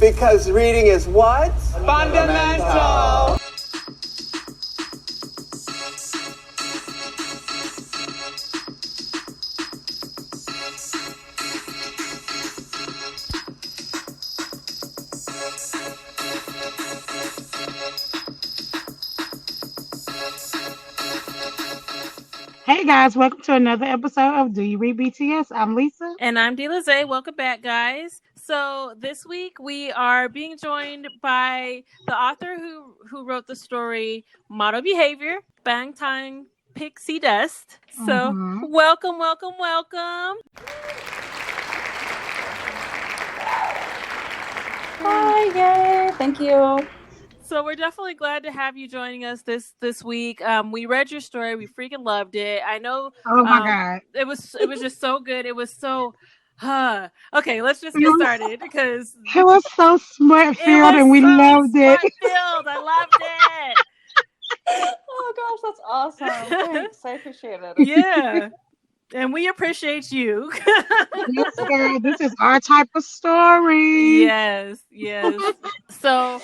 Because reading is what? Fundamental. Hey guys, welcome to another episode of Do You Read BTS? I'm Lisa. And I'm Delize. Welcome back, guys. So this week we are being joined by the author who wrote the story Model Behavior, BangtanpickCdust. So welcome. Hi, yay, thank you. So we're definitely glad to have you joining us this week. We read your story. We freaking loved it. I know. Oh my God. It was just so good. It was so. Okay, let's just get started because It was so smart filled and we loved it. Smart-filled. I loved it. Oh gosh, that's awesome. Thanks. I appreciate it. Yeah. And we appreciate you. Yes, girl, this is our type of story. Yes. So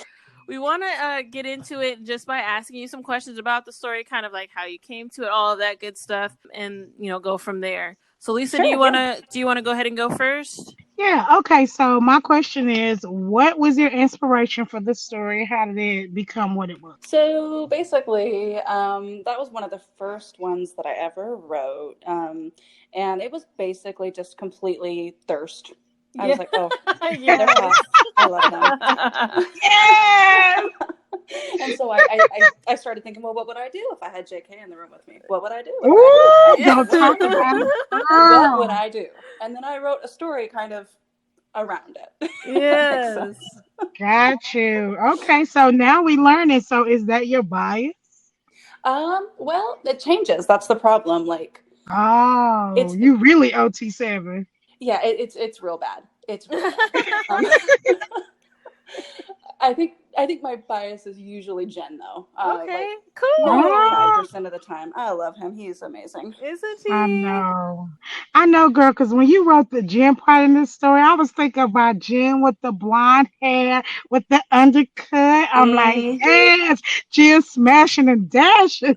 we want to get into it just by asking you some questions about the story, kind of like how you came to it, all of that good stuff, and go from there. So Lisa, Sure, do you want to go ahead and go first? Yeah, okay. So my question is, what was your inspiration for this story? How did it become what it was? So basically, that was one of the first ones that I ever wrote. And it was basically just completely thirst. I was like, oh, yeah. They're hot. I love them. Yes! And so I started thinking, well, what would I do if I had JK in the room with me? What would I do? Ooh, don't talk about it. What would I do? And then I wrote a story kind of around it. Yes. Got you. Okay, so now we learn it. So is that your bias? Well, it changes. That's the problem. Like, you really OT7. yeah, it's real bad. It's real bad. I think my bias is usually Jen though. Okay, like, cool. 95% of the time. I love him. He's amazing. Isn't he? I know, girl. Because when you wrote the Jen part in this story, I was thinking about Jen with the blonde hair, with the undercut. I'm like, yes, Jen smashing and dashing.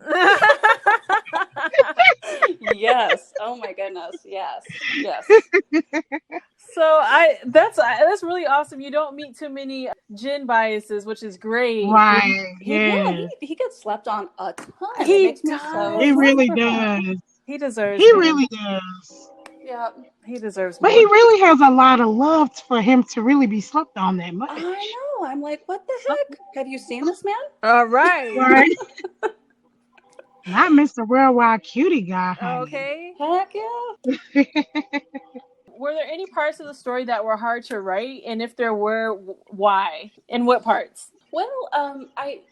Yes. Oh my goodness. Yes. So that's really awesome. You don't meet too many Jen biases, which is great. Right. Yeah. He gets slept on a ton. He really does. He deserves. He really does. Yeah. He deserves more. But he really has a lot of love for him to really be slept on that much. I know. I'm like, what the heck? Have you seen this man? All right. Right. Not Mr. Worldwide Cutie guy. Honey. Okay. Heck yeah. Were there any parts of the story that were hard to write? And if there were, why? And what parts? Well, I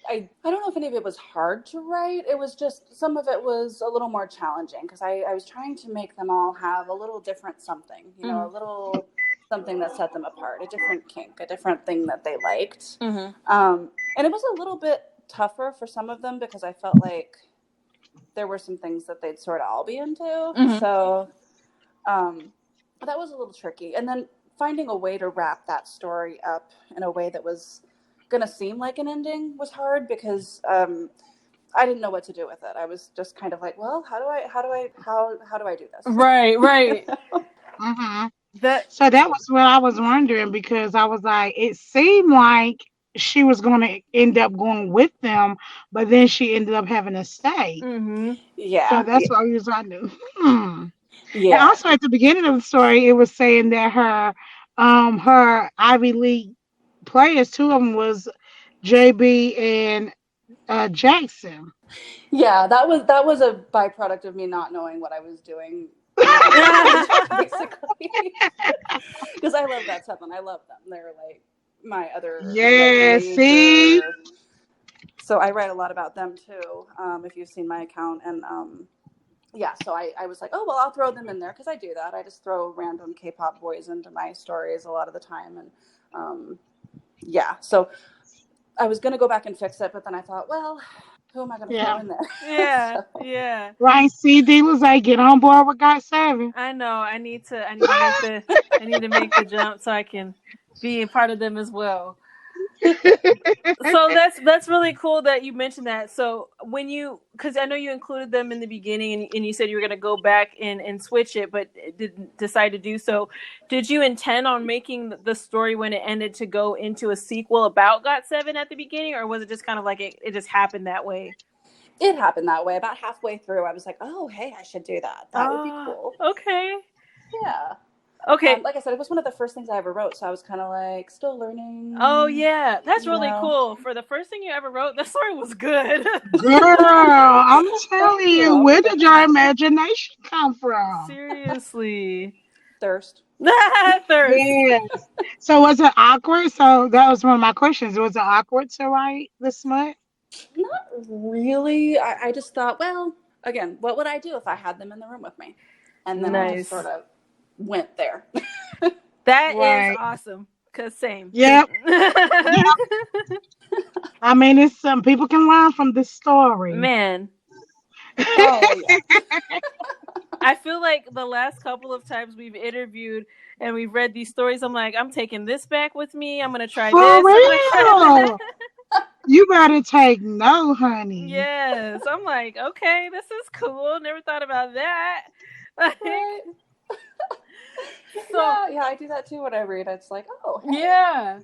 don't know if any of it was hard to write. It was just, some of it was a little more challenging because I was trying to make them all have a little different something, a little something that set them apart, a different kink, a different thing that they liked. And it was a little bit tougher for some of them because I felt like there were some things that they'd sort of all be into. So that was a little tricky. And then finding a way to wrap that story up in a way that was going to seem like an ending was hard because I didn't know what to do with it. I was just kind of like, well, how do I do this? Right. So that was what I was wondering because I was like, it seemed like she was going to end up going with them, but then she ended up having to stay. Yeah. So that's what I knew. Yeah. And also at the beginning of the story, it was saying that her Ivy League players, two of them was JB and Jackson. Yeah, that was a byproduct of me not knowing what I was doing. Basically. Because I love that stuff and I love them. They're like my other see. So I write a lot about them too, if you've seen my account. And so I was like, oh, well, I'll throw them in there because I do that. I just throw random K-pop boys into my stories a lot of the time. And so I was going to go back and fix it, but then I thought, well, who am I going to throw in there? Yeah. Right, CD was like, get on board with God 7. I know. I need to make the jump so I can being part of them as well. So that's really cool that you mentioned that. So because I know you included them in the beginning, and you said you were going to go back and switch it, but didn't decide to do so. Did you intend on making the story when it ended to go into a sequel about GOT7 at the beginning, or was it just kind of like it just happened that way? It happened that way. About halfway through, I was like, oh, hey, I should do that. That would be cool. Okay. Yeah. Okay. Like I said, it was one of the first things I ever wrote, so I was kind of like still learning. Oh yeah, that's really cool. For the first thing you ever wrote, the story was good. Girl, I'm telling you, where did your imagination come from? Seriously. Thirst. Thirst. Yes. So was it awkward? So that was one of my questions. Was it awkward to write the smut? Not really. I just thought, well, again, what would I do if I had them in the room with me? And then I just sort of went there. That is awesome. Cause same. Yep. I mean, it's some people can learn from this story. Man. Oh yeah. I feel like the last couple of times we've interviewed and we've read these stories, I'm like, I'm taking this back with me. I'm gonna try For this. real? I'm gonna try that. You better take note, honey. Yes. I'm like, okay, this is cool. Never thought about that. Right. So yeah, I do that too when I read. It's like, oh, hey. Yeah.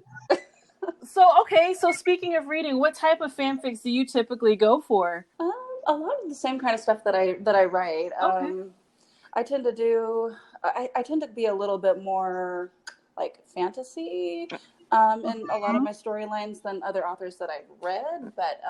So speaking of reading, what type of fanfics do you typically go for? A lot of the same kind of stuff that I write. Okay. I tend to be a little bit more like fantasy in a lot of my storylines than other authors that I've read. But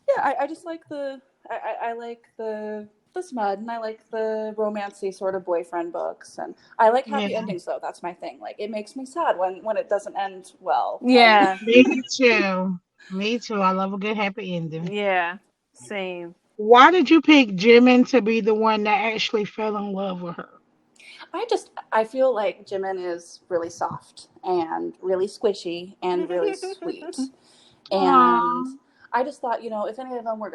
yeah, I just like I like the smut, and I like the romancy sort of boyfriend books, and I like happy endings though. That's my thing. Like it makes me sad when it doesn't end well. Yeah. Me too. Me too. I love a good happy ending. Yeah. Same. Why did you pick Jimin to be the one that actually fell in love with her? I feel like Jimin is really soft and really squishy and really sweet. And I just thought, if any of them were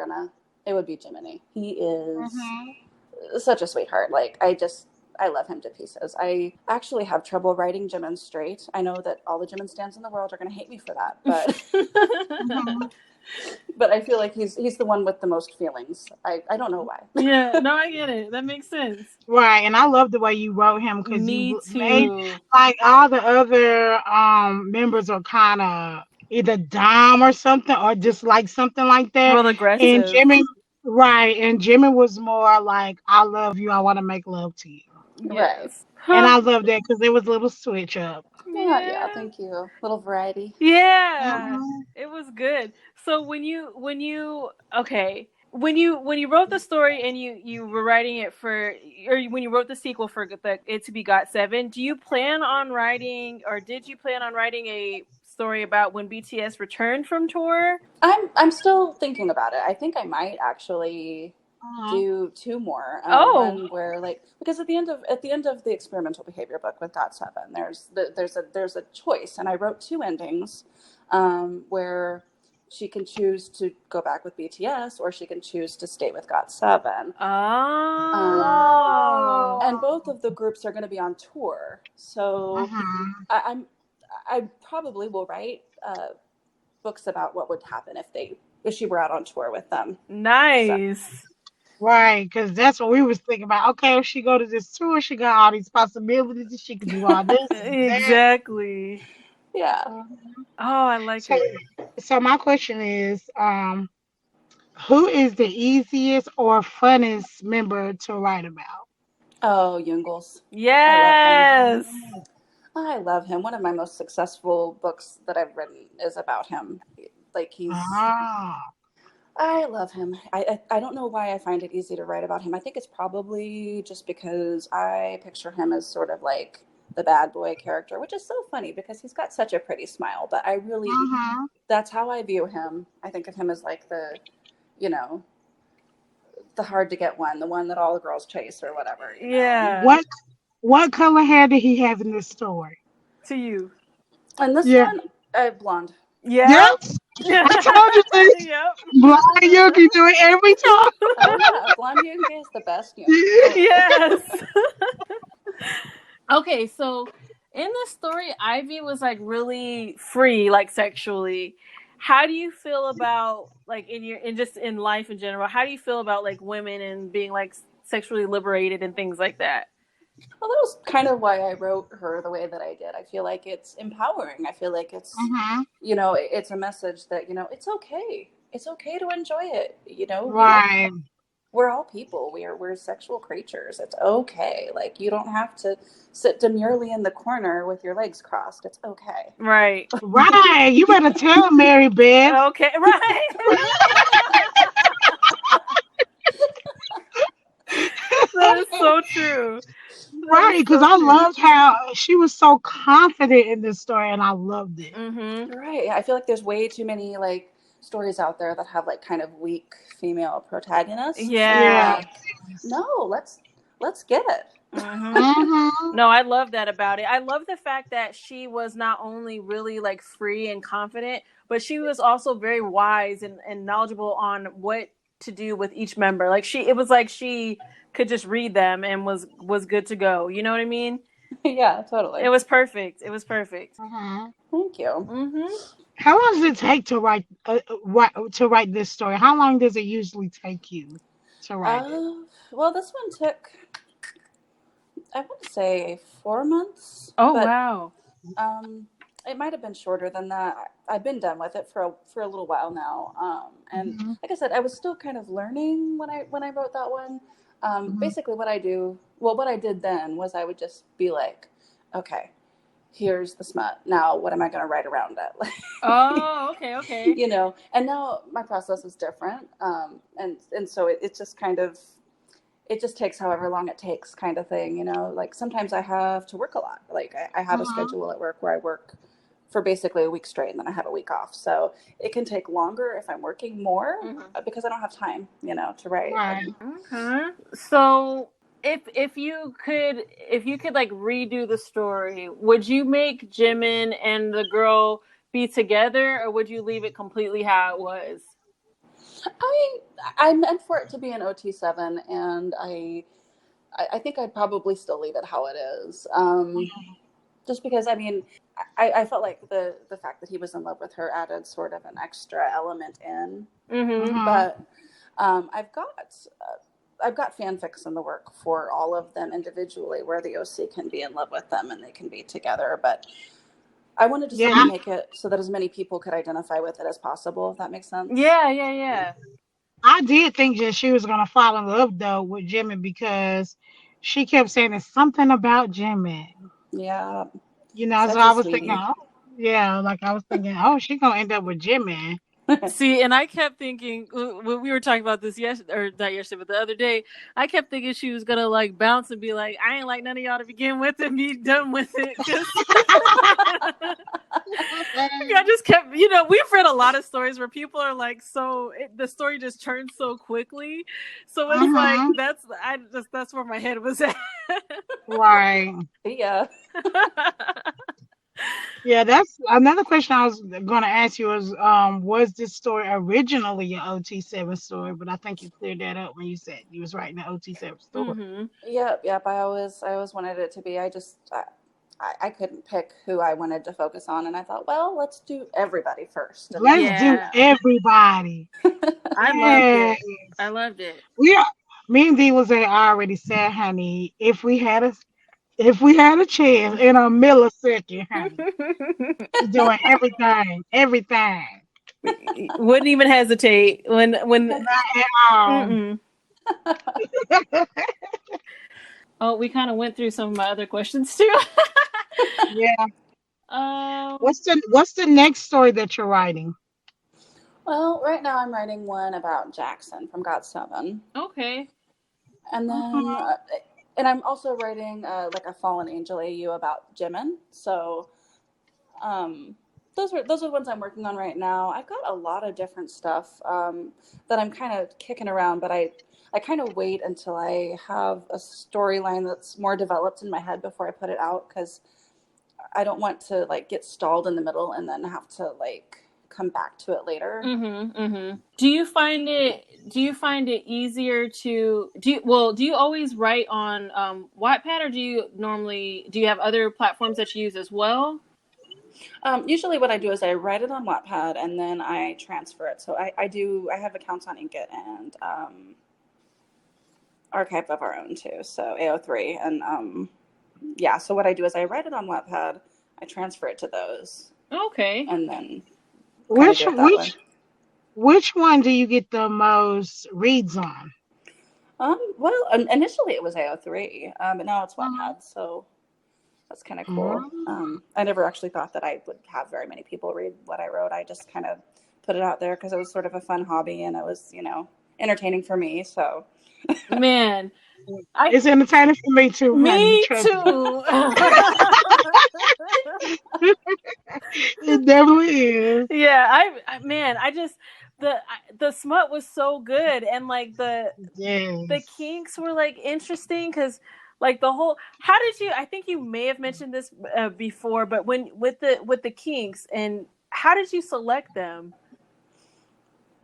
it would be Jiminy. He is such a sweetheart. Like, I love him to pieces. I actually have trouble writing Jimin straight. I know that all the Jimin stans in the world are going to hate me for that, but but I feel like he's the one with the most feelings. I don't know why. Yeah, no, I get it. That makes sense. Right, and I love the way you wrote him because Me you too. made like all the other members are kind of either dumb or something, or just like something like that. Real aggressive. And Jimmy, right, and Jimmy was more like, "I love you. I want to make love to you." Yes. And I love that because it was a little switch up. Yeah, thank you. Little variety. Yeah, it was good. So when you wrote the story and you were writing it when you wrote the sequel for it to be GOT7, do you plan on writing, or did you plan on writing a story about when BTS returned from tour? I'm still thinking about it. I think I might actually do 2 more. One where because at the end of the experimental behavior book with GOT7, there's a choice, and I wrote 2 endings where she can choose to go back with BTS or she can choose to stay with GOT7. And both of the groups are going to be on tour, so I probably will write books about what would happen if she were out on tour with them. Nice. So. Right, because that's what we was thinking about. Okay, if she go to this tour, she got all these possibilities. She can do all this. Exactly. Yeah. Oh, I like it. So my question is, who is the easiest or funnest member to write about? Oh, Jungles. Yes. I love him. One of my most successful books that I've written is about him. Like he's. I love him. I don't know why I find it easy to write about him. I think it's probably just because I picture him as sort of like the bad boy character, which is so funny because he's got such a pretty smile. But I really, that's how I view him. I think of him as like the hard to get one, the one that all the girls chase or whatever. Yeah. What color hair did he have in this story? To you. And this one, blonde. Yeah. Yep. I told you this. Yep. Blonde Yogi do it every time. Oh yeah, blonde Yogi is the best. Yes. Okay, so In the story, Ivy was like really free, like sexually. How do you feel about like in just in life in general? How do you feel about like women and being like sexually liberated and things like that? Well, that was kind of why I wrote her the way that I did. I feel like it's empowering. I feel like it's, Mm-hmm. it's a message that, it's okay. It's okay to enjoy it. Right. We're all people. We're sexual creatures. It's okay. Like, you don't have to sit demurely in the corner with your legs crossed. It's okay. Right. Right. You better tell Mary Beth. Okay. Right. That is so true. Right, because I loved how she was so confident in this story, and I loved it. Mm-hmm. Right. I feel like there's way too many like stories out there that have like kind of weak female protagonists. Yeah. Yeah. Like, no, let's get it. Mm-hmm. Mm-hmm. No, I love that about it. I love the fact that she was not only really like free and confident, but she was also very wise and knowledgeable on what to do with each member. Like it was like she could just read them and was good to go. You know what I mean? Yeah, totally. It was perfect. It was perfect. Mm-hmm. Thank you. Mm-hmm. How long does it take to write this story? How long does it usually take you to write it? Well, this one took, I want to say 4 months. Oh but wow. it might have been shorter than that. I've been done with it for a little while now. And Mm-hmm. like I said, I was still kind of learning when I wrote that one. Mm-hmm. Basically, what I did then was I would just be like, okay, here's the smut. Now, what am I going to write around it? Oh, okay. And now my process is different. And so it just kind of, it just takes however long it takes, kind of thing. Like sometimes I have to work a lot. Like I have a Uh-huh. schedule at work where I work for basically a week straight and then I have a week off. So it can take longer if I'm working more because I don't have time, to write. Right. Okay. So if you could like redo the story, would you make Jimin and the girl be together, or would you leave it completely how it was? I meant for it to be an OT7, and I think I'd probably still leave it how it is. Just because, I mean, I felt like the fact that he was in love with her added sort of an extra element in. Mm-hmm. Uh-huh. But I've got fanfics in the work for all of them individually, where the OC can be in love with them and they can be together. But I wanted to sort of make it so that as many people could identify with it as possible, if that makes sense. Yeah. I did think that she was gonna fall in love though with Jimmy because she kept saying it's something about Jimmy. Yeah. So Such I a was thinking, sweetie. oh, yeah, like I was thinking, oh, she's gonna end up with Jimmy. See, and I kept thinking when we were talking about this yesterday, or not yesterday, but the other day, I kept thinking she was gonna like bounce and be like, "I ain't like none of y'all to begin with," and be done with it. I just kept, we've read a lot of stories where people are like, the story just turns so quickly, so it's like Uh-huh. that's where my head was at. Right. Yeah. Yeah, that's another question I was gonna ask you was this story originally an OT7 story? But I think you cleared that up when you said you was writing an OT7 story. Mm-hmm. Yep. I always wanted it to be. I couldn't pick who I wanted to focus on, and I thought, well, let's do everybody first. And Let's do everybody. I loved it. Yeah, me and Dee was saying, I already said, honey, if we had a chance in a millisecond, honey, we doing everything. Wouldn't even hesitate when. Not at all. Mm-mm. Oh, we kind of went through some of my other questions too. Yeah. um. What's the next story that you're writing? Well, right now I'm writing one about Jackson from got7. Okay. And then, and I'm also writing like a Fallen Angel AU about Jimin. So, those are the ones I'm working on right now. I've got a lot of different stuff that I'm kind of kicking around, but I kind of wait until I have a storyline that's more developed in my head before I put it out, because I don't want to like get stalled in the middle and then have to like come back to it later. Do you find it easier to do you always write on Wattpad, or do you have other platforms that you use as well? Usually what I do is I write it on Wattpad and then I transfer it. So I have accounts on Inkitt and Archive of Our Own too. So AO3 and so what I do is I write it on Wattpad, I transfer it to those. Okay. And then which one do you get the most reads on? Well, initially it was AO3, but now it's Wattpad, so that's kind of cool. I never actually thought that I would have very many people read what I wrote. I just kind of put it out there because it was sort of a fun hobby and it was, entertaining for me. So, man, it's entertaining for me too. Me too. It definitely is. Yeah, I just the smut was so good, and like the kinks were like interesting because like the whole I think you may have mentioned this before, but when with the kinks, and how did you select them?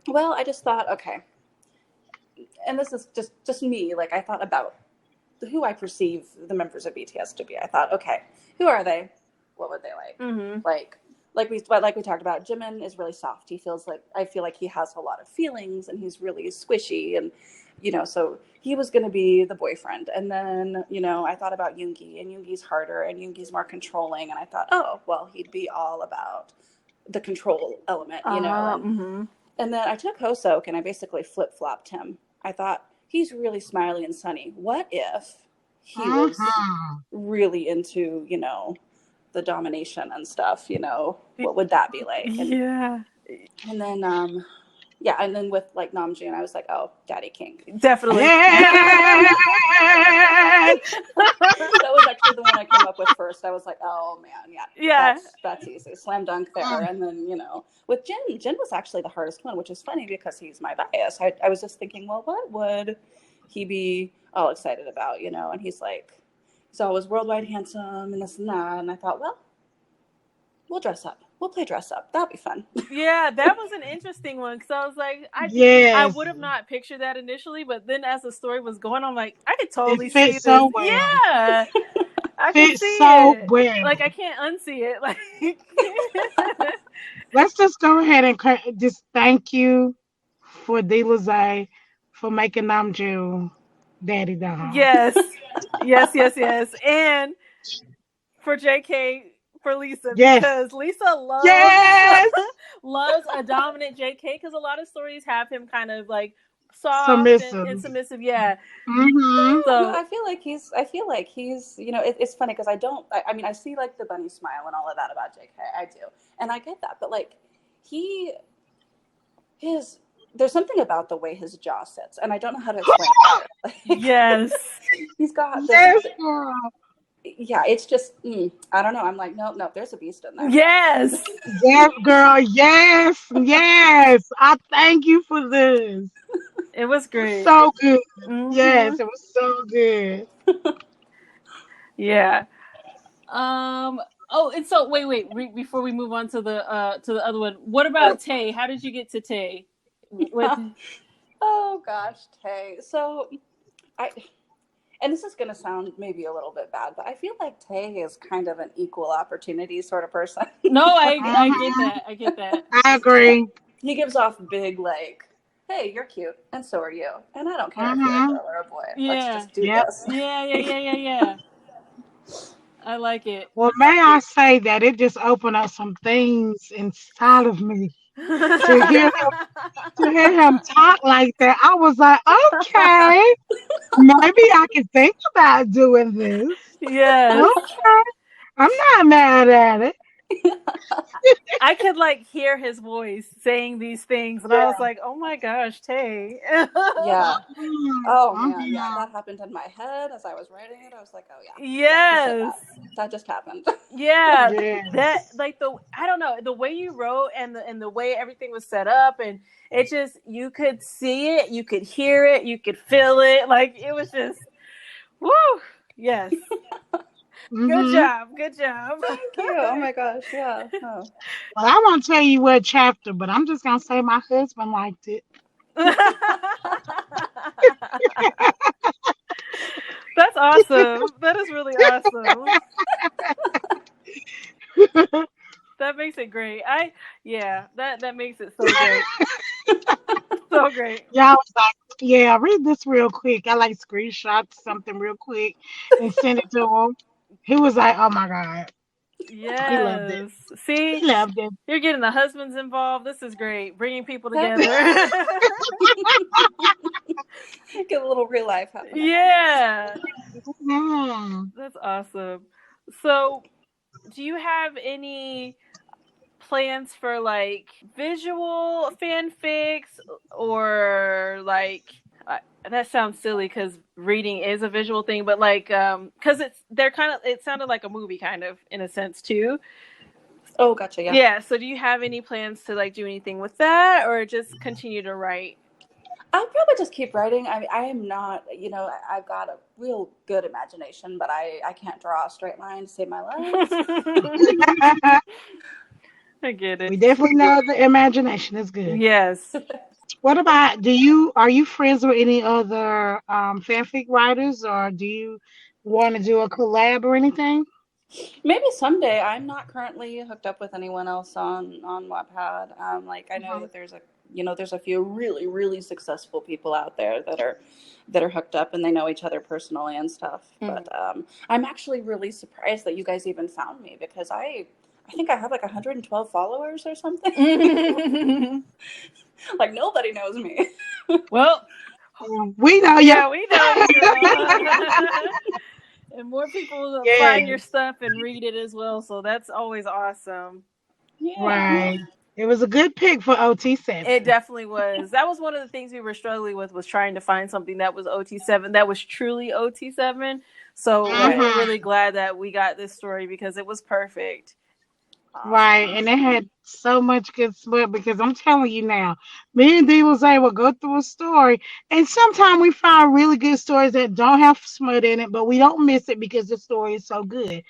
Well, I just thought, okay, and this is just me, like I thought about who I perceive the members of BTS to be. I thought, okay, who are they? What would they like? Like we talked about, Jimin is really soft. I feel like he has a lot of feelings and he's really squishy, and so he was going to be the boyfriend. And then I thought about Yoongi, and Yoongi's harder and Yoongi's more controlling, and I thought, oh well, he'd be all about the control element, and then I took Hoseok and I basically flip-flopped him. I thought, he's really smiley and sunny. What if he was really into the domination and stuff, what would that be like? And, and then and then with like Namjoon, I was like, oh, daddy kink, definitely. That was actually the one I came up with first. I was like, oh man, that's easy, slam dunk there. And then with Jin was actually the hardest one, which is funny because he's my bias. I was just thinking, well, what would he be all excited about, and he's always worldwide handsome and this and that. And I thought, well, we'll dress up. We'll play dress up. That'll be fun. Yeah, that was an interesting one because I was like, I would have not pictured that initially, but then as the story was going, I'm like, I could totally see this. So well. Yeah, I can see so it. Well. Like I can't unsee it. Like, let's just go ahead and just thank you for Delazay for making Namjoon daddy doll. Yes, and for JK. For Lisa, because Lisa loves a dominant JK, because a lot of stories have him kind of like soft and submissive. Yeah. So I feel like he's it's funny because I mean I see like the bunny smile and all of that about JK. I do, and I get that, but like there's something about the way his jaw sits, and I don't know how to explain it. Yes. He's got this. Yeah, it's just I don't know. I'm like, no, there's a beast in there. Yes, girl. Yes. I thank you for this. It was great. So good. Yes, it was so good. Yeah. Oh, and so wait. Before we move on to the other one, what about Tae? How did you get to Tae? Oh gosh, Tae. So and this is going to sound maybe a little bit bad, but I feel like Tae is kind of an equal opportunity sort of person. No, I get that. I agree. He gives off big like, hey, you're cute, and so are you, and I don't care if you're a girl or a boy. Yeah. Let's just do this. Yeah. I like it. Well, may I say that it just opened up some things inside of me. To hear him talk like that, I was like, okay, maybe I can think about doing this. Yes. Okay. I'm not mad at it. I could like hear his voice saying these things, and I was like, "Oh my gosh, Tae!" Yeah. Oh man, yeah, that happened in my head as I was writing it. I was like, "Oh yeah." Yes. That just happened. Yeah. That like I don't know, the way you wrote and the way everything was set up, and it just, you could see it, you could hear it, you could feel it. Like it was just, woo. Yes. Good Mm-hmm. job. Good job. Thank you. Oh my gosh. Yeah. Oh. Well, I won't tell you what chapter, but I'm just gonna say my husband liked it. That's awesome. That is really awesome. That makes it great. That makes it so great. So great. Y'all was like, yeah, read this real quick. I like screenshot something real quick and send it to him. He was like, oh my God. He loved it. Yes. He See, loved it. you're getting the husbands involved. This is great. Bringing people Heck together. yeah. Get a little real life happening. Yeah. Mm. That's awesome. So, do you have any plans for like visual fanfics or like that sounds silly because reading is a visual thing, but like because it sounded like a movie kind of in a sense too. Oh, gotcha. Yeah. Yeah, so do you have any plans to like do anything with that or just continue to write? I'll probably just keep writing. I am not, I've got a real good imagination, but I can't draw a straight line to save my life. I get it. We definitely know the imagination is good. Yes. What about are you friends with any other fanfic writers or do you want to do a collab or anything? Maybe someday. I'm not currently hooked up with anyone else on Wattpad. Like I know that there's a few really really successful people out there that are hooked up and they know each other personally and stuff. Mm. But I'm actually really surprised that you guys even found me because I think I have like 112 followers or something. Like nobody knows me. Well, We know you. yeah, we know you, girl. And more people will Yeah, find your stuff and read it as well. So that's always awesome. Yeah. right. It was a good pick for OT7. It definitely was. That was one of the things we were struggling with was trying to find something that was OT7 that was truly OT7. So I'm Right. really, Mhm. really glad that we got this story because it was perfect. Right, Awesome. and it had so much good smut because I'm telling you now, me and D was able to go through a story, and sometimes we find really good stories that don't have smut in it, but we don't miss it because the story is so good.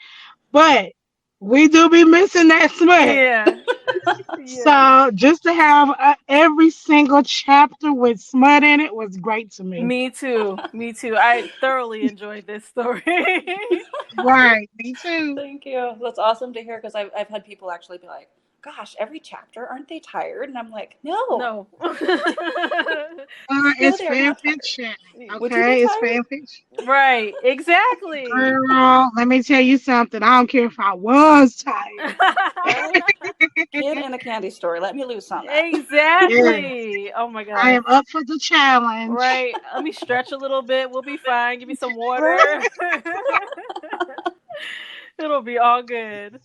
But we do be missing that smut. Yeah. Yeah. So just to have every single chapter with smut in it was great to me. Me too. Me too. I thoroughly enjoyed this story. Right, me too. Thank you. That's awesome to hear because I've had people actually be like, "Gosh, every chapter, aren't they tired?" And I'm like, "No, No. no, It's they are fan not tired. fiction. Would you be Okay, it's tired?" fan fiction. Right. Exactly. Girl, let me tell you something. I don't care if I was tired. Right? Kid in a candy store. Let me loose on that. Yeah, Exactly. Oh my I gosh. am up for the challenge. Right. Let me stretch a little bit. We'll be fine. Give me some Right? water. It'll be all good.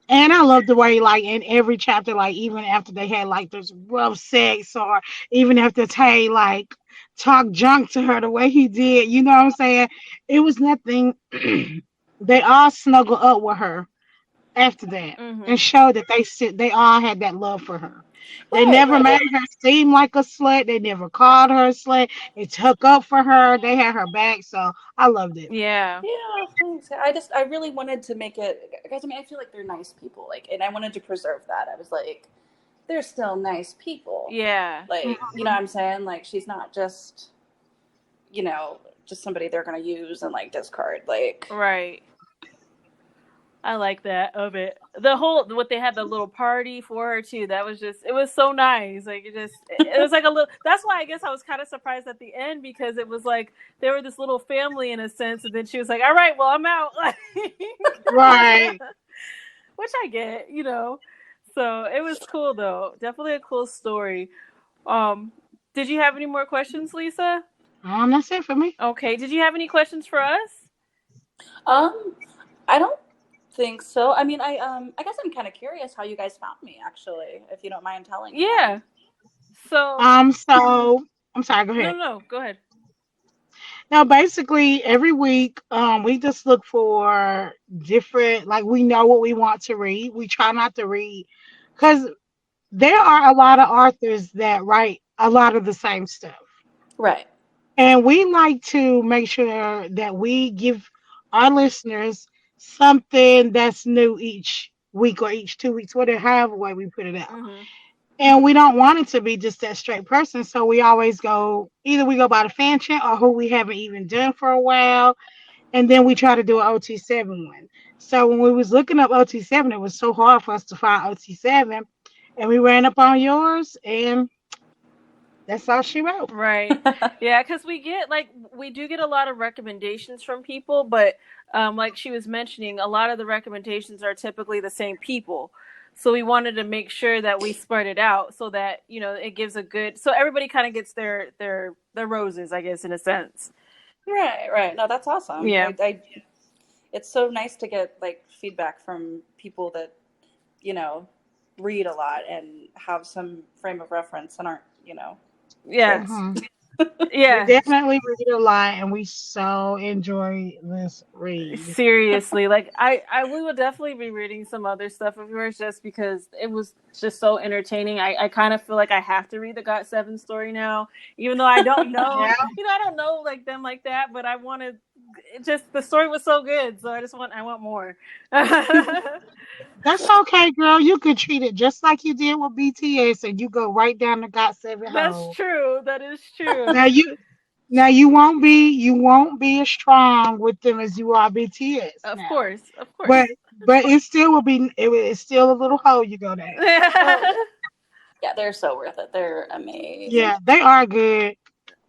And I love the way, like, in every chapter, like, even after they had, like, this rough sex, or even after Tay, like, talked junk to her the way he did, you know what I'm saying? It was nothing. They all snuggle up with her after that Hmm. and show that they all had that love for her. They Right, never right. made her seem like a slut. They never called her a slut. They took up for her. They had her back. So I loved it. Yeah. Yeah, thanks. I really wanted to make it, guys. I mean, I feel like they're nice people, like, and I wanted to preserve that. I was like, they're still nice people, Yeah. like, you know what I'm saying? Like, she's not just, just somebody they're gonna use and like discard. Like, Right. I like that of it. The whole what they had the little party for her too. That was just it was so nice. Like it was like a little. That's why I guess I was kind of surprised at the end because it was like they were this little family in a sense, and then she was like, "All right, well I'm out," Right. which I get. So it was cool though. Definitely a cool story. Did you have any more questions, Lisa? That's it for me. Okay. Did you have any questions for us? um, I don't think so. I mean, I guess I'm kind of curious how you guys found me, actually, if you don't mind telling me. Yeah. So So I'm sorry, go no, ahead. no, no. Go ahead. Now, basically, every week, we just look for different, like, we know what we want to read. We try not to read because there are a lot of authors that write a lot of the same stuff. Right. And we like to make sure that we give our listeners something that's new each week or each 2 weeks, whatever, however way we put it out. Mm-hmm. And we don't want it to be just that straight person. So we always go, either we go by the fan chant or who we haven't even done for a while. And then we try to do an OT7 one. So when we was looking up OT7, it was so hard for us to find OT7. And we ran up on yours, and that's all she wrote. Right. Yeah, because we do get a lot of recommendations from people, but like she was mentioning, a lot of the recommendations are typically the same people. So we wanted to make sure that we spread it out so that, it gives a good, so everybody kind of gets their roses, I guess, in a sense. Right. No, that's awesome. Yeah. It's so nice to get feedback from people that, read a lot and have some frame of reference and aren't, Yes. Mhm. Yeah. We definitely read a lot, and we so enjoy this read. Seriously, we will definitely be reading some other stuff of yours just because it was just so entertaining. I kind of feel like I have to read the GOT7 story now, even though I don't know, Yeah. I don't know them like that, but I wanted, the story was so good, so I want more. That's okay, girl. You could treat it just like you did with BTS, and you go right down the GOT7 That's hole. true. That is true. Now you won't be as strong with them as you are BTS Of now. course, of course. But it still will be it's still a little hole you go down. Yeah, they're so worth it. They're amazing. Yeah, they are good.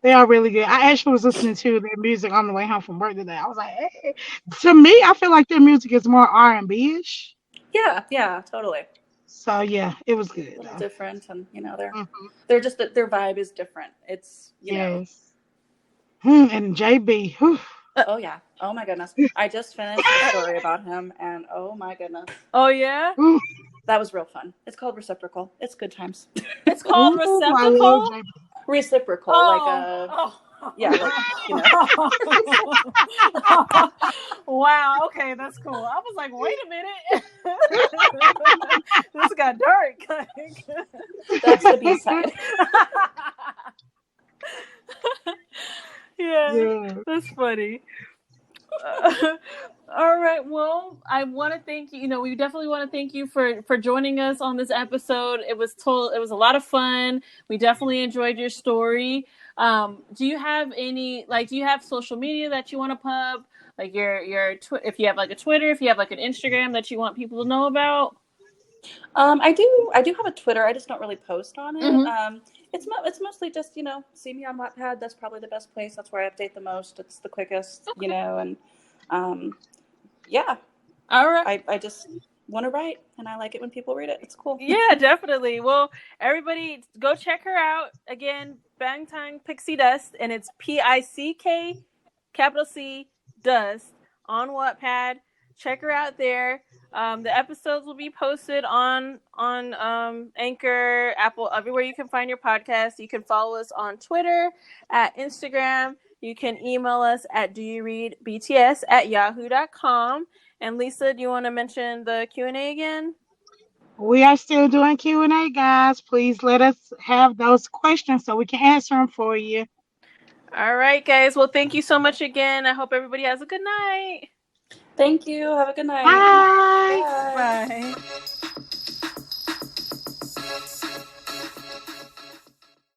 They are really good. I actually was listening to their music on the way home from work today. I was like, hey. To me, I feel like their music is more R&B ish. Yeah, totally. So yeah, it was good A little though. different, and Mhm. they're just their vibe is different. It's Yes. And JB. Whew. Oh yeah. Oh my goodness. I just finished a story about him, and oh my goodness, Oh yeah, Ooh, that was real fun. It's called Reciprocal. It's good times. it's called I love Reciprocal. JB. Reciprocal, Oh. yeah, Wow. Okay, that's cool. I was like, wait a minute. This got dark. that's the B side. Yeah, Yeah. that's funny. All right. Well, I want to thank you. We definitely want to thank you for joining us on this episode. It was a lot of fun. We definitely enjoyed your story. Do you have do you have social media that you want to pub? Like if you have a Twitter, if you have an Instagram that you want people to know about? I do have a Twitter. I just don't really post on it. Mm-hmm. It's mostly just see me on Wattpad. That's probably the best place. That's where I update the most. It's the quickest, Okay. and yeah. All right. I just want to write, and I like it when people read it. It's cool. Yeah, definitely. Well, everybody go check her out. Again, BangtanpickCdust, and it's PICK C Dust on Wattpad. Check her out there. The episodes will be posted on Anchor, Apple, everywhere you can find your podcast. You can follow us on Twitter, at Instagram. You can email us at doyoureadbts@yahoo.com. And Lisa, do you want to mention the Q&A again? We are still doing Q&A, guys. Please let us have those questions so we can answer them for you. All right, guys. Well, thank you so much again. I hope everybody has a good night. Thank you. Have a good night. Bye. Bye. Bye.